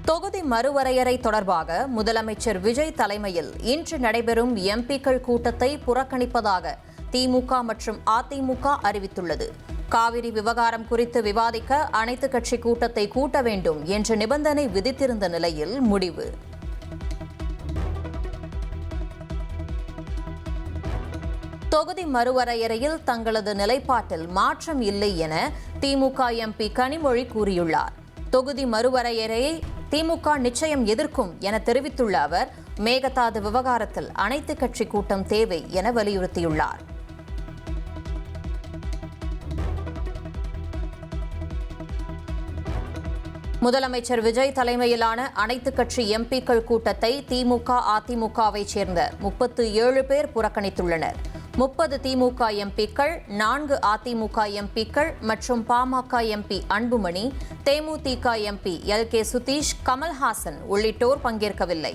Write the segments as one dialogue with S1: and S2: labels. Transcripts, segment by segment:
S1: தொகுதி மறுவரையறை தொடர்பாக முதலமைச்சர் விஜய் தலைமையில் இன்று நடைபெறும் எம்பிக்கள் கூட்டத்தை புறக்கணிப்பதாக திமுக மற்றும் அதிமுக அறிவித்துள்ளது. காவிரி விவகாரம் குறித்து விவாதிக்க அனைத்துக் கட்சி கூட்டத்தை கூட்ட வேண்டும் என்ற நிபந்தனை விதித்திருந்த நிலையில் முடிவு. தொகுதி மறுவரையறையில் தங்களது நிலைப்பாட்டில் மாற்றம் இல்லை என திமுக எம்பி கனிமொழி கூறியுள்ளார். தொகுதி மறுவரையறையை திமுக நிச்சயம் எதிர்க்கும் என தெரிவித்துள்ள அவர், மேகதாது விவகாரத்தில் அனைத்துக் கட்சி கூட்டம் தேவை என வலியுறுத்தியுள்ளார். முதலமைச்சர் விஜய் தலைமையிலான அனைத்துக் கட்சி எம்பிக்கள் கூட்டத்தை திமுக அதிமுகவை சேர்ந்த 37 பேர் புறக்கணித்துள்ளனர். 30 திமுக எம்பிக்கள், 4 அதிமுக எம்பிக்கள் மற்றும் பாமக எம்பி அன்புமணி, தேமுதிக எம்பி LK சுதீஷ், கமல்ஹாசன் உள்ளிட்டோர் பங்கேற்கவில்லை.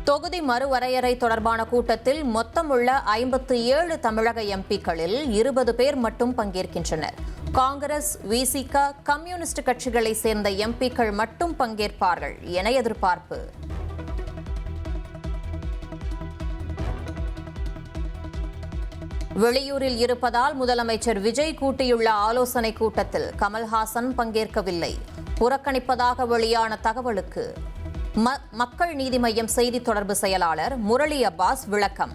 S1: தொகுதி மறுவரையறை தொடர்பான கூட்டத்தில் மொத்தம் உள்ள 57 தமிழக எம்பிக்களில் 20 பேர் மட்டும் பங்கேற்கின்றனர். காங்கிரஸ், விசிக, கம்யூனிஸ்ட் கட்சிகளை சேர்ந்த எம்பிக்கள் மட்டும் பங்கேற்பார்கள் என எதிர்பார்ப்பு. வெளியூரில் இருப்பதால் முதலமைச்சர் விஜய் கூட்டியுள்ள ஆலோசனைக் கூட்டத்தில் கமல்ஹாசன் பங்கேற்கவில்லை. புறக்கணிப்பதாக வெளியான தகவலுக்கு மக்கள் நீதி மய்யம் செய்தி தொடர்பு செயலாளர் முரளி அப்பாஸ் விளக்கம்.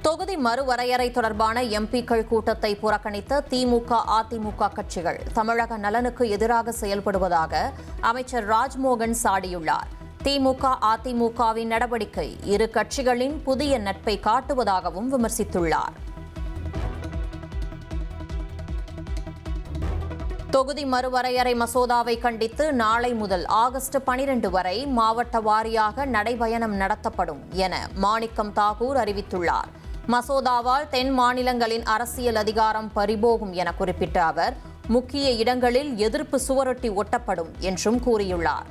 S1: தொகுதி மறுவரையறை தொடர்பான எம்பிக்கள் கூட்டத்தை புறக்கணித்த திமுக அதிமுக கட்சிகள் தமிழக நலனுக்கு எதிராக செயல்படுவதாக அமைச்சர் ராஜ்மோகன் சாடியுள்ளார். திமுக அதிமுகவின் நடவடிக்கை இரு கட்சிகளின் புதிய நட்பை காட்டுவதாகவும் விமர்சித்துள்ளார். தொகுதி மறுவரையறை மசோதாவை கண்டித்து நாளை முதல் ஆகஸ்ட் 12 வரை மாவட்ட வாரியாக நடைபயணம் நடத்தப்படும் என மாணிக்கம் தாகூர் அறிவித்துள்ளார். மசோதாவால் தென் மாநிலங்களின் அரசியல் அதிகாரம் பறிபோகும் என குறிப்பிட்ட அவர், முக்கிய இடங்களில் எதிர்ப்பு சுவரொட்டி ஒட்டப்படும் என்றும் கூறியுள்ளார்.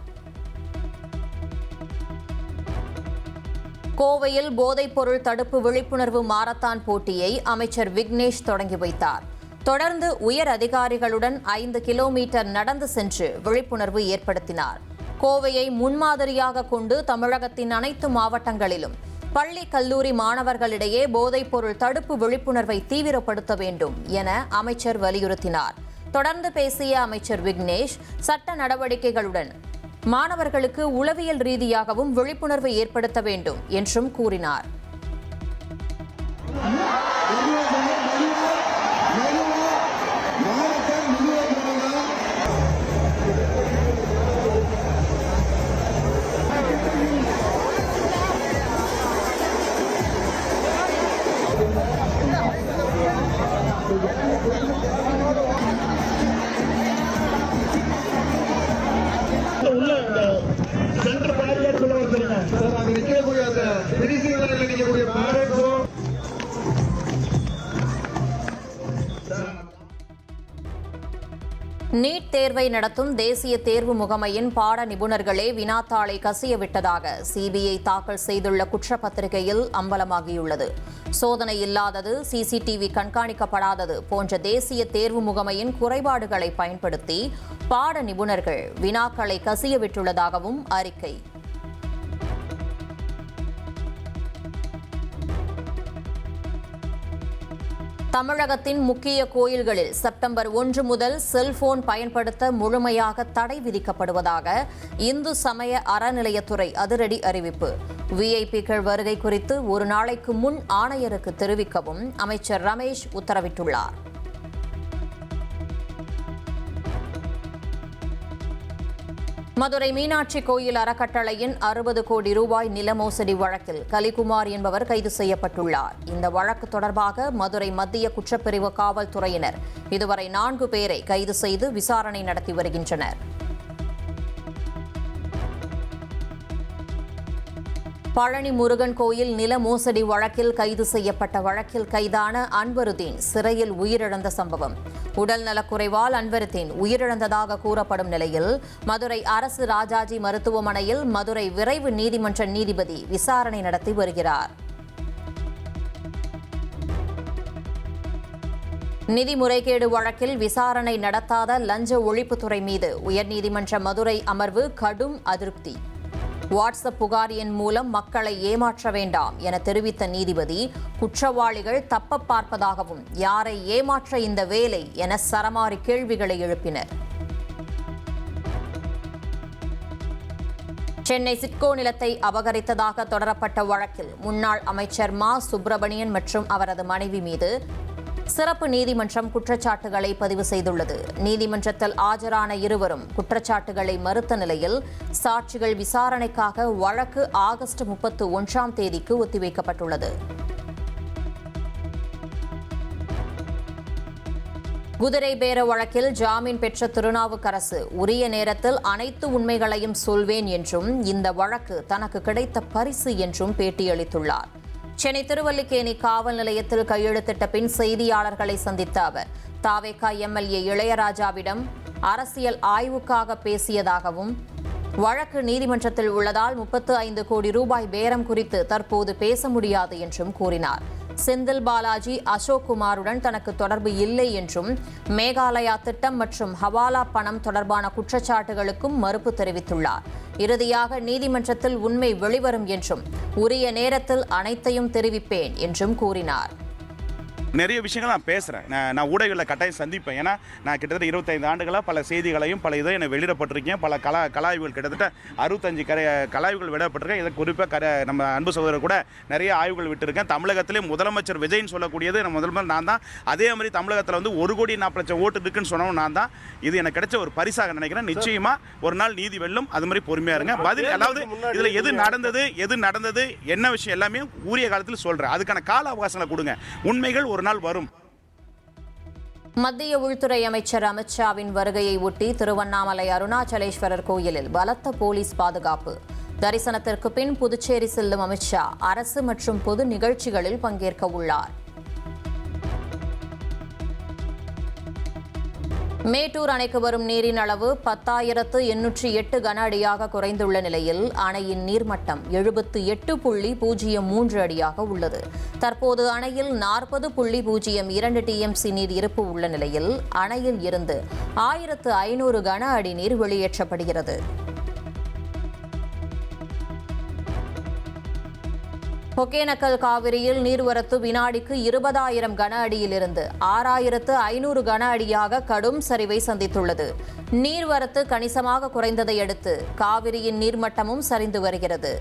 S1: கோவையில் போதைப்பொருள் தடுப்பு விழிப்புணர்வு மாரத்தான் போட்டியை அமைச்சர் விக்னேஷ் தொடங்கி வைத்தார். தொடர்ந்து உயர் அதிகாரிகளுடன் 5 கிலோமீட்டர் நடந்து சென்று விழிப்புணர்வு ஏற்படுத்தினார். கோவையை முன்மாதிரியாக கொண்டு தமிழகத்தின் அனைத்து மாவட்டங்களிலும் பள்ளி, கல்லூரி மாணவர்களிடையே போதைப்பொருள் தடுப்பு விழிப்புணர்வை தீவிரப்படுத்த வேண்டும் என அமைச்சர் வலியுறுத்தினார். தொடர்ந்து பேசிய அமைச்சர் விக்னேஷ், சட்ட நடவடிக்கைகளுடன் மாணவர்களுக்கு உளவியல் ரீதியாகவும் விழிப்புணர்வை ஏற்படுத்த வேண்டும் என்றும் கூறினார். நீட் தேர்வை நடத்தும் தேசிய தேர்வு முகமையின் பாட நிபுணர்களே வினாத்தாளை கசியவிட்டதாக சிபிஐ தாக்கல் செய்துள்ள குற்றப்பத்திரிகையில் அம்பலமாகியுள்ளது. சோதனை இல்லாதது, சிசிடிவி கண்காணிக்கப்படாதது போன்ற தேசிய தேர்வு முகமையின் குறைபாடுகளை பயன்படுத்தி பாட நிபுணர்கள் வினாக்களை கசியவிட்டுள்ளதாகவும் அறிக்கை. தமிழகத்தின் முக்கிய கோயில்களில் செப்டம்பர் 1 முதல் செல்போன் பயன்படுத்த முழுமையாக தடை விதிக்கப்படுவதாக இந்து சமய அறநிலையத்துறை அதிரடி அறிவிப்பு. விஐபிக்கள் வருகை குறித்து ஒரு நாளைக்கு முன் ஆணையருக்கு தெரிவிக்கவும் அமைச்சர் ரமேஷ் உத்தரவிட்டுள்ளார். மதுரை மீனாட்சி கோயில் அறக்கட்டளையின் 60 கோடி ரூபாய் நில மோசடி வழக்கில் கலிகுமார் என்பவர் கைது செய்யப்பட்டுள்ளார். இந்த வழக்கு தொடர்பாக மதுரை மத்திய குற்றப்பிரிவு காவல்துறையினர் இதுவரை 4 பேரை கைது செய்து விசாரணை நடத்தி வருகின்றனர். பழனி முருகன் கோயில் நில மோசடி வழக்கில் கைது செய்யப்பட்ட வழக்கில் கைதான அன்வருதீன் சிறையில் உயிரிழந்த சம்பவம். உடல் நலக்குறைவால் அன்வருதீன் உயிரிழந்ததாக கூறப்படும் நிலையில் மதுரை அரசு ராஜாஜி மருத்துவமனையில் மதுரை விரைவு நீதிமன்ற நீதிபதி விசாரணை நடத்தி வருகிறார். நிதி முறைகேடு வழக்கில் விசாரணை நடத்தாத லஞ்ச ஒழிப்புத்துறை மீது உயர்நீதிமன்ற மதுரை அமர்வு கடும் அதிருப்தி. வாட்ஸ்அப் புகார் எண் மூலம் மக்களை ஏமாற்ற வேண்டாம் என தெரிவித்த நீதிபதி, குற்றவாளிகள் தப்ப பார்ப்பதாகவும் யாரை ஏமாற்ற இந்த வேலை என சரமாரி கேள்விகளை எழுப்பினர். சென்னை சிட்கோ நிலத்தை அபகரித்ததாக தொடரப்பட்ட வழக்கில் முன்னாள் அமைச்சர் மா. சுப்பிரமணியன் மற்றும் அவரது மனைவி மீது சிறப்பு நீதிமன்றம் குற்றச்சாட்டுகளை பதிவு செய்துள்ளது. நீதிமன்றத்தில் ஆஜரான இருவரும் குற்றச்சாட்டுகளை மறுத்த நிலையில் சாட்சிகள் விசாரணைக்காக வழக்கு ஆகஸ்ட் 31ஆம் தேதிக்கு ஒத்திவைக்கப்பட்டுள்ளது. குதிரை பேர வழக்கில் ஜாமீன் பெற்ற திருநாவுக்கரசு உரிய நேரத்தில் அனைத்து உண்மைகளையும் சொல்வேன் என்றும் இந்த வழக்கு தனக்கு கிடைத்த பரிசு என்றும் பேட்டியளித்துள்ளார். சென்னை திருவல்லிக்கேணி காவல் நிலையத்தில் கையெழுத்திட்ட பின் செய்தியாளர்களை சந்தித்த அவர், தாவேகா எம்எல்ஏ இளையராஜாவிடம் அரசியல் ஆய்வுக்காக பேசியதாகவும், வழக்கு நீதிமன்றத்தில் உள்ளதால் 35 கோடி ரூபாய் பேரம் குறித்து தற்போது பேச முடியாது என்றும் கூறினார். செந்தில் பாலாஜி, அசோக் குமாருடன் தனக்கு தொடர்பு இல்லை என்றும், மேகாலயா திட்டம் மற்றும் ஹவாலா பணம் தொடர்பான குற்றச்சாட்டுகளுக்கும் மறுப்பு தெரிவித்துள்ளார். இறுதியாக நீதிமன்றத்தில் உண்மை வெளிவரும் என்றும், உரிய நேரத்தில் அனைத்தையும் தெரிவிப்பேன் என்றும் கூறினார்.
S2: நிறைய விஷயங்கள் நான் பேசுகிறேன். நான் ஊடகங்களில் கட்டாயம் சந்திப்பேன். ஏன்னா நான் கிட்டத்தட்ட 25 ஆண்டுகளாக பல செய்திகளையும் பல இதை என்னை வெளியிடப்பட்டிருக்கேன். பல கலாய்வுகள் கிட்டத்தட்ட 65 கலாய்வுகள் விடப்பட்டிருக்கேன். இதை குறிப்பாக நம்ம அன்பு சகோதரர் கூட நிறைய ஆய்வுகள் விட்டுருக்கேன். தமிழகத்திலே முதலமைச்சர் விஜய்னு சொல்லக்கூடியது முதல்வர் நான் தான். அதே மாதிரி தமிழகத்தில் 1,40,00,000 ஓட்டு இருக்குன்னு சொன்னவன் நான் தான். இது எனக்கு கிடைச்ச ஒரு பரிசாக நினைக்கிறேன். நிச்சயமாக ஒரு நாள் நீதி வெல்லும். அது மாதிரி பொறுமையாக இருங்க. பதில் அதாவது இதில் எது நடந்தது என்ன விஷயம் எல்லாமே உரிய காலத்தில் சொல்கிறேன். அதுக்கான கால அவகாசங்களை கொடுங்க. உண்மைகள் ஒரு நாள் வரும்.
S1: மத்திய உள்துறை அமைச்சர் அமித்ஷாவின் வருகையை ஒட்டி திருவண்ணாமலை அருணாச்சலேஸ்வரர் கோயிலில் பலத்த போலீஸ் பாதுகாப்பு. தரிசனத்திற்கு பின் புதுச்சேரி செல்லும் அமித்ஷா அரசு மற்றும் பொது நிகழ்ச்சிகளில் பங்கேற்க உள்ளார். மேட்டூர் அணைக்கு வரும் நீரின் அளவு 10,808 கன அடியாக குறைந்துள்ள நிலையில் அணையின் நீர்மட்டம் 78.03 அடியாக உள்ளது. தற்போது அணையில் 40.02 டிஎம்சி நீர் இருப்பு உள்ள நிலையில் அணையில் இருந்து 1,500 கன அடி நீர் வெளியேற்றப்படுகிறது. ஒகேனக்கல் காவிரியில் நீர்வரத்து வினாடிக்கு 20,000 கன அடியிலிருந்து 6,500 கன அடியாக கடும் சரிவை சந்தித்துள்ளது. நீர்வரத்து கணிசமாக குறைந்ததை அடுத்து காவிரியின் நீர்மட்டமும் சரிந்து வருகிறது.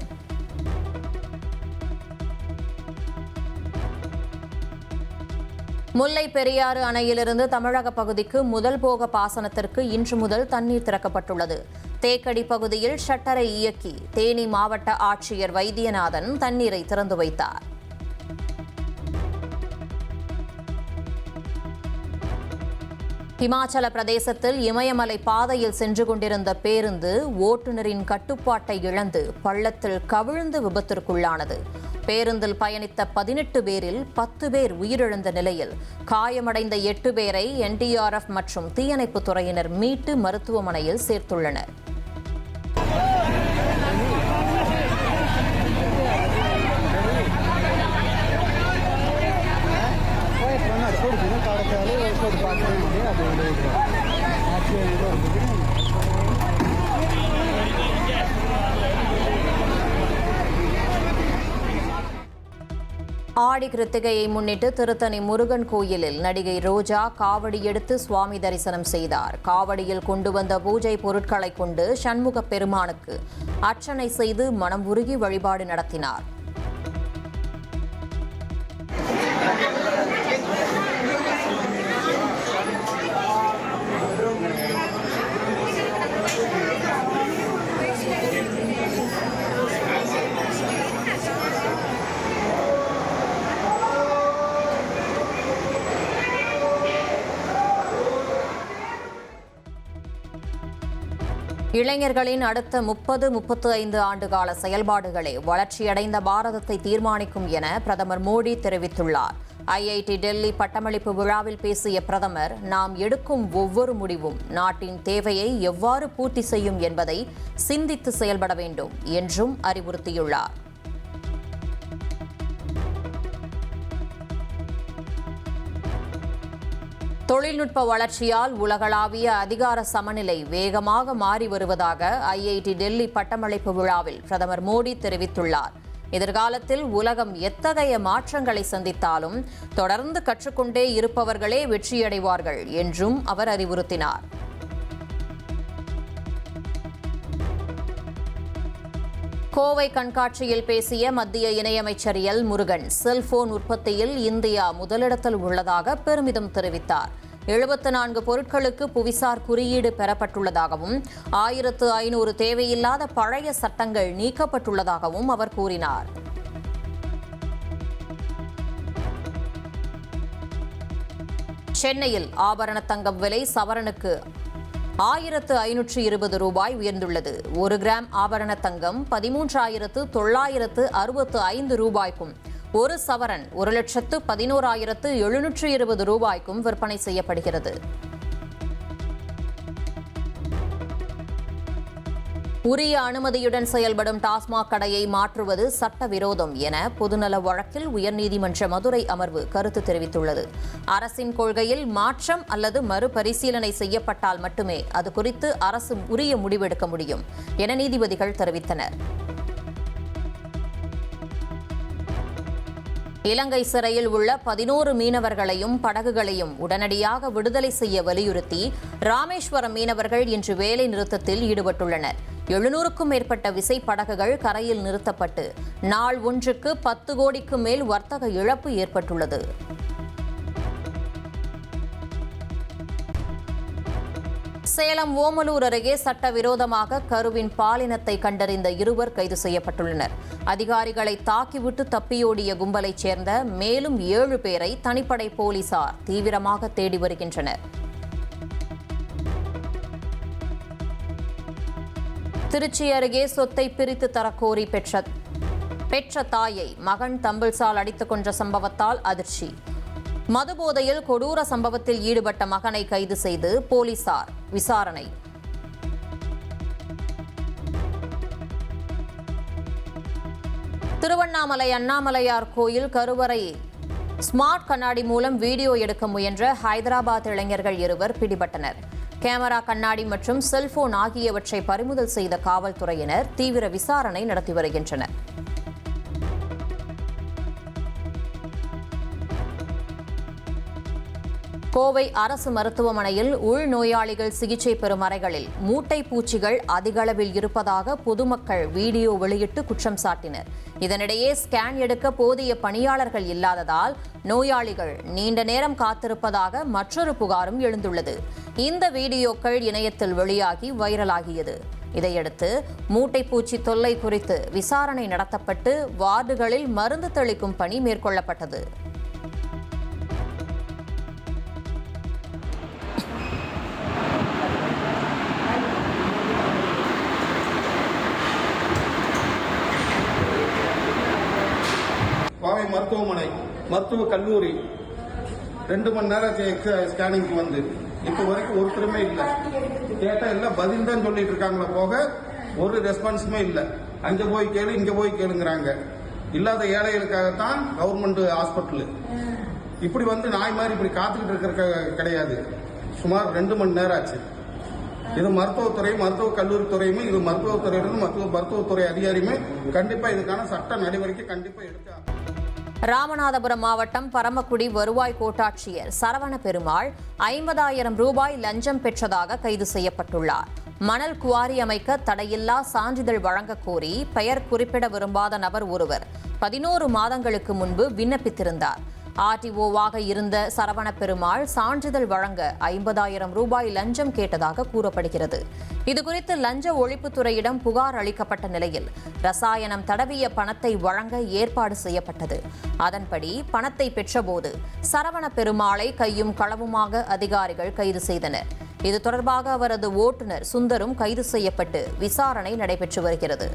S1: முல்லை பெரியாறு அணையிலிருந்து தமிழக பகுதிக்கு முதல் போக பாசனத்திற்கு இன்று முதல் தண்ணீர் திறக்கப்பட்டுள்ளது. தேக்கடி பகுதியில் ஷட்டரை இயக்கி தேனி மாவட்ட ஆட்சியர் வைத்தியநாதன் தண்ணீரை திறந்து வைத்தார். இமாச்சல பிரதேசத்தில் இமயமலை பாதையில் சென்று கொண்டிருந்த பேருந்து ஓட்டுநரின் கட்டுப்பாட்டை இழந்து பள்ளத்தில் கவிழ்ந்து விபத்திற்குள்ளானது. பேருந்தில் பயணித்த 18 பேரில் 10 பேர் உயிரிழந்த நிலையில் காயமடைந்த 8 பேரை NDRF மற்றும் தீயணைப்புத் துறையினர் மீட்டு மருத்துவமனையில் சேர்த்துள்ளனர். ஆடி கிருத்திகையை முன்னிட்டு திருத்தணி முருகன் கோயிலில் நடிகை ரோஜா காவடி எடுத்து சுவாமி தரிசனம் செய்தார். காவடியில் கொண்டு வந்த பூஜை பொருட்களை கொண்டு சண்முக பெருமானுக்கு அர்ச்சனை செய்து மனம் உருகி வழிபாடு நடத்தினார். இளைஞர்களின் அடுத்த 30-35 ஆண்டுகால செயல்பாடுகளே வளர்ச்சியடைந்த பாரதத்தை தீர்மானிக்கும் என பிரதமர் மோடி தெரிவித்துள்ளார். IIT டெல்லி பட்டமளிப்பு விழாவில் பேசிய பிரதமர், நாம் எடுக்கும் ஒவ்வொரு முடிவும் நாட்டின் தேவையை எவ்வாறு பூர்த்தி செய்யும் என்பதை சிந்தித்து செயல்பட வேண்டும் என்றும் அறிவுறுத்தியுள்ளார். தொழில்நுட்ப வளர்ச்சியால் உலகளாவிய அதிகார சமநிலை வேகமாக மாறி வருவதாக ஐஐடி டெல்லி பட்டமளிப்பு விழாவில் பிரதமர் மோடி தெரிவித்துள்ளார். எதிர்காலத்தில் உலகம் எத்தகைய மாற்றங்களை சந்தித்தாலும் தொடர்ந்து கற்றுக்கொண்டே இருப்பவர்களே வெற்றியடைவார்கள் என்றும் அவர் அறிவுறுத்தினார். கோவை கண்காட்சியில் பேசிய மத்திய இணையமைச்சர் எல் முருகன் செல்போன் உற்பத்தியில் இந்தியா முதலிடத்தில் உள்ளதாக பெருமிதம் தெரிவித்தார். 74 பொருட்களுக்கு புவிசார் குறியீடு பெறப்பட்டுள்ளதாகவும் 1500 தேவையில்லாத பழைய சட்டங்கள் நீக்கப்பட்டுள்ளதாகவும் அவர் கூறினார். சென்னையில் ஆபரண தங்கம் விலை சவரனுக்கு 1520 ரூபாய் உயர்ந்துள்ளது. 1 கிராம் ஆபரண தங்கம் 13,965 ரூபாய்க்கும் 1 சவரன் 1,11,720 ரூபாய்க்கும் விற்பனை செய்யப்படுகிறது. உரிய அனுமதியுடன் செயல்படும் டாஸ்மாக் கடையை மாற்றுவது சட்டவிரோதம் என பொதுநல வழக்கில் உயர்நீதிமன்ற மதுரை அமர்வு கருத்து தெரிவித்துள்ளது. அரசின் கொள்கையில் மாற்றம் அல்லது மறுபரிசீலனை செய்யப்பட்டால் மட்டுமே அது குறித்து அரசு உரிய முடிவெடுக்க முடியும் என நீதிபதிகள் தெரிவித்தனர். இலங்கை சிறையில் உள்ள 11 மீனவர்களையும் படகுகளையும் உடனடியாக விடுதலை செய்ய வலியுறுத்தி ராமேஸ்வரம் மீனவர்கள் இன்று வேலை நிறுத்தத்தில் ஈடுபட்டுள்ளனர். 700க்கும் மேற்பட்ட விசைப்படகுகள் கரையில் நிறுத்தப்பட்டு நாள் ஒன்றுக்கு 10 கோடிக்கு மேல் வர்த்தக இழப்பு ஏற்பட்டுள்ளது. சேலம் ஓமலூர் அருகே சட்டவிரோதமாக கருவின் பாலினத்தை கண்டறிந்த 2 கைது செய்யப்பட்டுள்ளனர். அதிகாரிகளை தாக்கிவிட்டு தப்பியோடிய கும்பலைச் சேர்ந்த மேலும் 7 பேரை தனிப்படை போலீசார் தீவிரமாக தேடி வருகின்றனர். திருச்சி அருகே சொத்தை பிரித்து தரக்கோரி பெற்ற தாயை மகன் தம்பிள்சால் அடித்துக் கொன்ற சம்பவத்தால் அதிர்ச்சி. மதுபோதையில் கொடூர சம்பவத்தில் ஈடுபட்ட மகனை கைது செய்து போலீசார் விசாரணை. திருவண்ணாமலை அண்ணாமலையார் கோயில் கருவறை ஸ்மார்ட் கண்ணாடி மூலம் வீடியோ எடுக்க முயன்ற ஹைதராபாத் இளைஞர்கள் 2 பிடிபட்டனர். கேமரா, கண்ணாடி மற்றும் செல்போன் ஆகியவற்றை பறிமுதல் செய்த காவல்துறையினர் தீவிர விசாரணை நடத்தி வருகின்றனர். கோவை அரசு மருத்துவமனையில் உள்நோயாளிகள் சிகிச்சை பெறும் அறைகளில் மூட்டை பூச்சிகள் அதிக அளவில் இருப்பதாக பொதுமக்கள் வீடியோ வெளியிட்டு குற்றம் சாட்டினர். இதனிடையே ஸ்கேன் எடுக்க போதிய பணியாளர்கள் இல்லாததால் நோயாளிகள் நீண்ட நேரம் காத்திருப்பதாக மற்றொரு புகாரும் எழுந்துள்ளது. இந்த வீடியோக்கள் இணையத்தில் வெளியாகி வைரலாகியது. இதையடுத்து மூட்டைப்பூச்சி தொல்லை குறித்து விசாரணை நடத்தப்பட்டு வார்டுகளில் மருந்து தெளிக்கும் பணி மேற்கொள்ளப்பட்டது.
S3: கோவை மருத்துவமனை மருத்துவக் கல்லூரி 2 மணி நேரம் ஸ்கேனிங்க்கு வந்து இப்போ வரைக்கும் ஒருத்தருமே இல்லை. கேட்டால் எல்லாம் பதில் தான் சொல்லிட்டு இருக்காங்களே போக ஒரு ரெஸ்பான்ஸுமே இல்லை. அங்கே போய் கேளு இங்கே போய் கேளுங்கிறாங்க. இல்லாத ஏழைகளுக்காகத்தான் கவர்மெண்ட் ஹாஸ்பிட்டலு. இப்படி வந்து நாய் மாதிரி இப்படி காத்துக்கிட்டு இருக்கிற கிடையாது. சுமார் 2 மணி நேரம் ஆச்சு. இது மருத்துவத்துறையும் மருத்துவக் கல்லூரித்துறையுமே இது மருத்துவத்துறையிலிருந்து மருத்துவத்துறை அதிகாரியுமே கண்டிப்பா இதுக்கான சட்ட நடவடிக்கை கண்டிப்பா எடுக்க.
S1: ராமநாதபுரம் மாவட்டம் பரமக்குடி வருவாய் கோட்டாட்சியர் சரவண பெருமாள் 50,000 ரூபாய் லஞ்சம் பெற்றதாக கைது செய்யப்பட்டுள்ளார். மணல் குவாரி அமைக்க தடையில்லா சான்றிதழ் வழங்கக் கோரி பெயர் குறிப்பிட விரும்பாத நபர் ஒருவர் 11 மாதங்களுக்கு முன்பு விண்ணப்பித்திருந்தார். ஆர்டிஓவாக இருந்த சரவண பெருமாள் சான்றிதழ் வழங்க 50,000 ரூபாய் லஞ்சம் கேட்டதாக கூறப்படுகிறது. இதுகுறித்து லஞ்ச ஒழிப்புத்துறையிடம் புகார் அளிக்கப்பட்ட நிலையில் ரசாயனம் தடவிய பணத்தை வழங்க ஏற்பாடு செய்யப்பட்டது. அதன்படி பணத்தை பெற்றபோது சரவண பெருமாளை கையும் களவுமாக அதிகாரிகள் கைது செய்தனர். இது தொடர்பாக அவரது ஓட்டுநர் சுந்தரும் கைது செய்யப்பட்டு விசாரணை நடைபெற்று வருகிறது.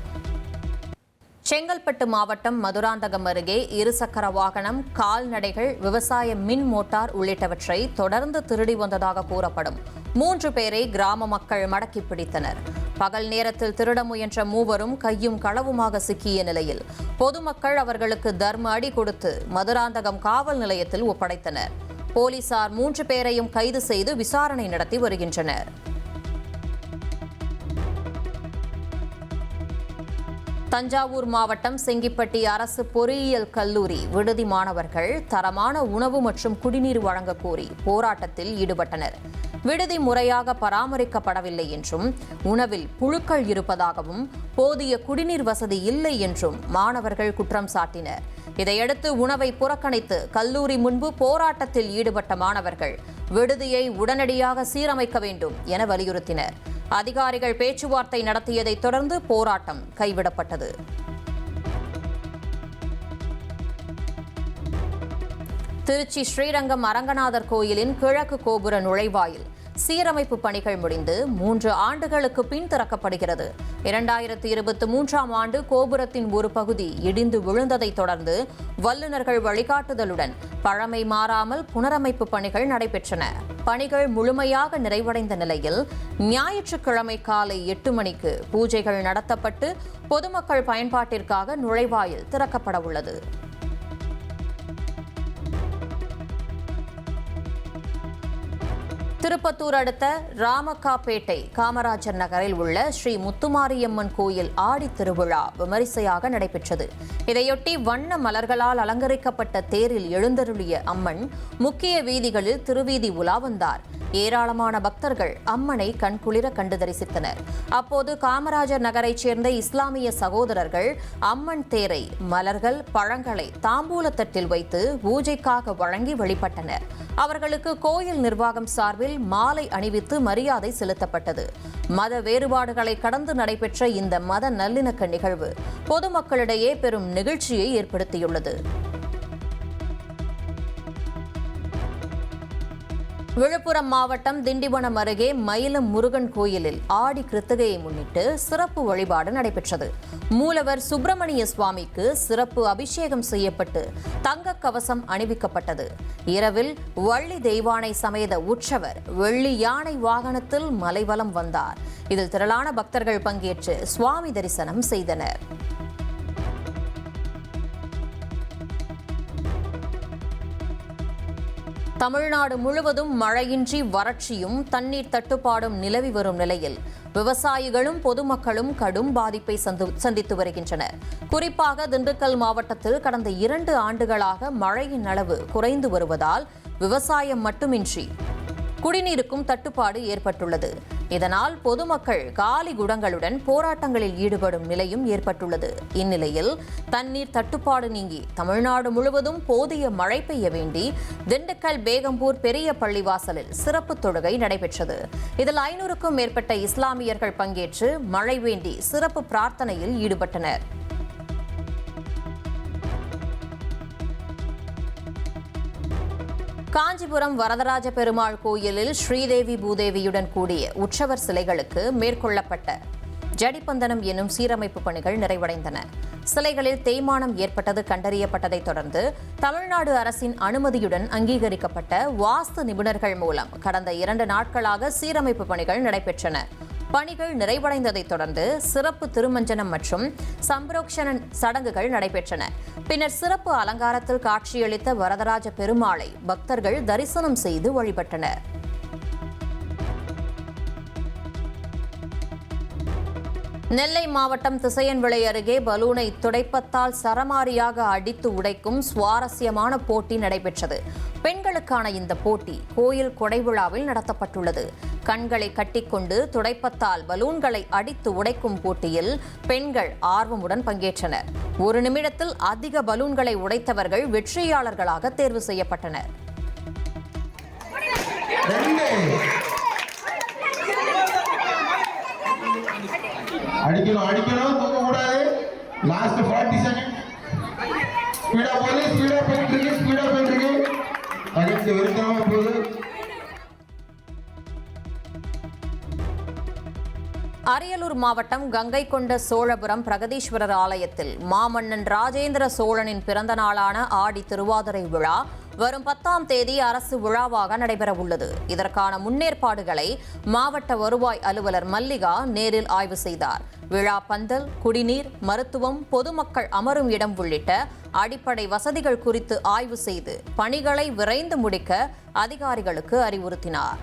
S1: செங்கல்பட்டு மாவட்டம் மதுராந்தகம் அருகே இருசக்கர வாகனம், கால்நடைகள், விவசாய மின் மோட்டார் உள்ளிட்டவற்றை தொடர்ந்து திருடி வந்ததாக கூறப்படும் 3 பேரை கிராம மக்கள் மடக்கி பிடித்தனர். பகல் நேரத்தில் திருட முயன்ற மூவரும் கையும் களவுமாக சிக்கிய நிலையில் பொதுமக்கள் அவர்களுக்கு தர்ம அடி கொடுத்து மதுராந்தகம் காவல் நிலையத்தில் ஒப்படைத்தனர். போலீசார் 3 பேரையும் கைது செய்து விசாரணை நடத்தி வருகின்றனர். தஞ்சாவூர் மாவட்டம் செங்கிப்பட்டி அரசு பொறியியல் கல்லூரி விடுதி மாணவர்கள் தரமான உணவு மற்றும் குடிநீர் வழங்க கோரி போராட்டத்தில் ஈடுபட்டனர். விடுதி முறையாக பராமரிக்கப்படவில்லை என்றும், உணவில் புழுக்கள் இருப்பதாகவும், போதிய குடிநீர் வசதி இல்லை என்றும் மாணவர்கள் குற்றம் சாட்டினர். இதையடுத்து உணவை புறக்கணித்து கல்லூரி முன்பு போராட்டத்தில் ஈடுபட்ட மாணவர்கள் விடுதியை உடனடியாக சீரமைக்க வேண்டும் என வலியுறுத்தினர். அதிகாரிகள் பேச்சுவார்த்தை நடத்தியதைத் தொடர்ந்து போராட்டம் கைவிடப்பட்டது. திருச்சி ஸ்ரீரங்கம் அரங்கநாதர் கோயிலின் கிழக்கு கோபுர நுழைவாயில் சீரமைப்பு பணிகள் முடிந்து 3 ஆண்டுகளுக்கு பின் திறக்கப்படுகிறது. 2023ஆம் ஆண்டு கோபுரத்தின் ஒரு பகுதி இடிந்து விழுந்ததைத் தொடர்ந்து வல்லுநர்கள் வழிகாட்டுதலுடன் பழமை மாறாமல் புனரமைப்பு பணிகள் நடைபெற்றன. பணிகள் முழுமையாக நிறைவடைந்த நிலையில் ஞாயிற்றுக்கிழமை காலை 8 மணிக்கு பூஜைகள் நடத்தப்பட்டு பொதுமக்கள் பயன்பாட்டிற்காக நுழைவாயில் திறக்கப்பட உள்ளது. திருப்பத்தூர் அடுத்த ராமக்காப்பேட்டை காமராஜர் நகரில் உள்ள ஸ்ரீ முத்துமாரியம்மன் கோயில் ஆடி திருவிழா விமரிசையாக நடைபெற்றது. இதையொட்டி வண்ண மலர்களால் அலங்கரிக்கப்பட்ட தேரில் எழுந்தருளிய அம்மன் முக்கிய வீதிகளில் திருவீதி உலா வந்தார். ஏராளமான பக்தர்கள் அம்மனை கண்குளிர கண்டு தரிசித்தனர். அப்போது காமராஜர் நகரைச் சேர்ந்த இஸ்லாமிய சகோதரர்கள் அம்மன் தேரை மலர்கள், பழங்களை தாம்பூலத்தட்டில் வைத்து பூஜைக்காக வழங்கி வழிபட்டனர். அவர்களுக்கு கோயில் நிர்வாகம் சார்பில் மாலை அணிவித்து மரியாதை செலுத்தப்பட்டது. மத வேறுபாடுகளை கடந்து நடைபெற்ற இந்த மத நல்லிணக்க நிகழ்வு பொதுமக்களிடையே பெரும் நெகிழ்ச்சியை ஏற்படுத்தியுள்ளது. விழுப்புரம் மாவட்டம் திண்டிவனம் அருகே மயிலம் முருகன் கோயிலில் ஆடி கிருத்திகையை முன்னிட்டு சிறப்பு வழிபாடு நடைபெற்றது. மூலவர் சுப்பிரமணிய சுவாமிக்கு சிறப்பு அபிஷேகம் செய்யப்பட்டு தங்க கவசம் அணிவிக்கப்பட்டது. இரவில் வள்ளி தெய்வானை சமேத உற்சவர் வெள்ளி யானை வாகனத்தில் மலைவலம் வந்தார். இதில் திரளான பக்தர்கள் பங்கேற்று சுவாமி தரிசனம் செய்தனர். தமிழ்நாடு முழுவதும் மழையின்றி வறட்சியும் தண்ணீர் தட்டுப்பாடும் நிலவி வரும் நிலையில் விவசாயிகளும் பொதுமக்களும் கடும் பாதிப்பை சந்தித்து வருகின்றனர். குறிப்பாக திண்டுக்கல் மாவட்டத்தில் கடந்த 2 ஆண்டுகளாக மழையின் அளவு குறைந்து வருவதால் விவசாயம் மட்டுமின்றி குடிநீருக்கும் தட்டுப்பாடு ஏற்பட்டுள்ளது. இதனால் பொதுமக்கள் காலி குடங்களுடன் போராட்டங்களில் ஈடுபடும் நிலையும் ஏற்பட்டுள்ளது. இந்நிலையில் தண்ணீர் தட்டுப்பாடு நீங்கி தமிழ்நாடு முழுவதும் போதிய மழை பெய்ய வேண்டி திண்டுக்கல் பேகம்பூர் பெரிய பள்ளிவாசலில் சிறப்பு தொழுகை நடைபெற்றது. இதில் 500க்கும் மேற்பட்ட இஸ்லாமியர்கள் பங்கேற்று மழை வேண்டி சிறப்பு பிரார்த்தனையில் ஈடுபட்டனர். காஞ்சிபுரம் வரதராஜ பெருமாள் கோயிலில் ஸ்ரீதேவி பூதேவியுடன் கூடிய உற்சவர் சிலைகளுக்கு மேற்கொள்ளப்பட்ட ஜடிபந்தனம் என்னும் சீரமைப்பு பணிகள் நிறைவடைந்தன. சிலைகளில் தேய்மானம் ஏற்பட்டது கண்டறியப்பட்டதைத் தொடர்ந்து தமிழ்நாடு அரசின் அனுமதியுடன் அங்கீகரிக்கப்பட்ட வாஸ்து நிபுணர்கள் மூலம் கடந்த 2 நாட்களாக சீரமைப்பு பணிகள் நடைபெற்றன. பணிகள் நிறைவடைந்ததைத் தொடர்ந்து சிறப்பு திருமஞ்சனம் மற்றும் சம்பரோக்ஷண சடங்குகள் நடைபெற்றன. பின்னர் சிறப்பு அலங்காரத்தில் காட்சியளித்த வரதராஜ பெருமாளை பக்தர்கள் தரிசனம் செய்து வழிபட்டனர். நெல்லை மாவட்டம் திசையன்விளை அருகே பலூனை துடைப்பத்தால் சரமாரியாக அடித்து உடைக்கும் சுவாரஸ்யமான போட்டி நடைபெற்றது. பெண்களுக்கான இந்த போட்டி கோயில் கொடைவிழாவில் நடத்தப்பட்டுள்ளது. கண்களை கட்டிக்கொண்டு துடைப்பத்தால் பலூன்களை அடித்து உடைக்கும் போட்டியில் பெண்கள் ஆர்வமுடன் பங்கேற்றனர். 1 நிமிடத்தில் அதிக பலூன்களை உடைத்தவர்கள் வெற்றியாளர்களாக தேர்வு செய்யப்பட்டனர்.
S4: அடிக்கணும் தூக்க கூடாது. Last 40 second. ஸ்பீடா போயிட்டு இருக்கு. அடிச்சு வெறுக்கணும் போகுது.
S1: அரியலூர் மாவட்டம் கங்கை கொண்ட சோழபுரம் பிரகதீஸ்வரர் ஆலயத்தில் மாமன்னன் ராஜேந்திர சோழனின் பிறந்த நாளான ஆடி திருவாதிரை விழா வரும் 10ஆம் தேதி அரசு விழாவாக நடைபெறவுள்ளது. இதற்கான முன்னேற்பாடுகளை மாவட்ட வருவாய் அலுவலர் மல்லிகா நேரில் ஆய்வு செய்தார். விழா பந்தல், குடிநீர், மருத்துவம், பொதுமக்கள் அமரும் இடம் உள்ளிட்ட அடிப்படை வசதிகள் குறித்து ஆய்வு செய்து பணிகளை விரைந்து முடிக்க அதிகாரிகளுக்கு அறிவுறுத்தினார்.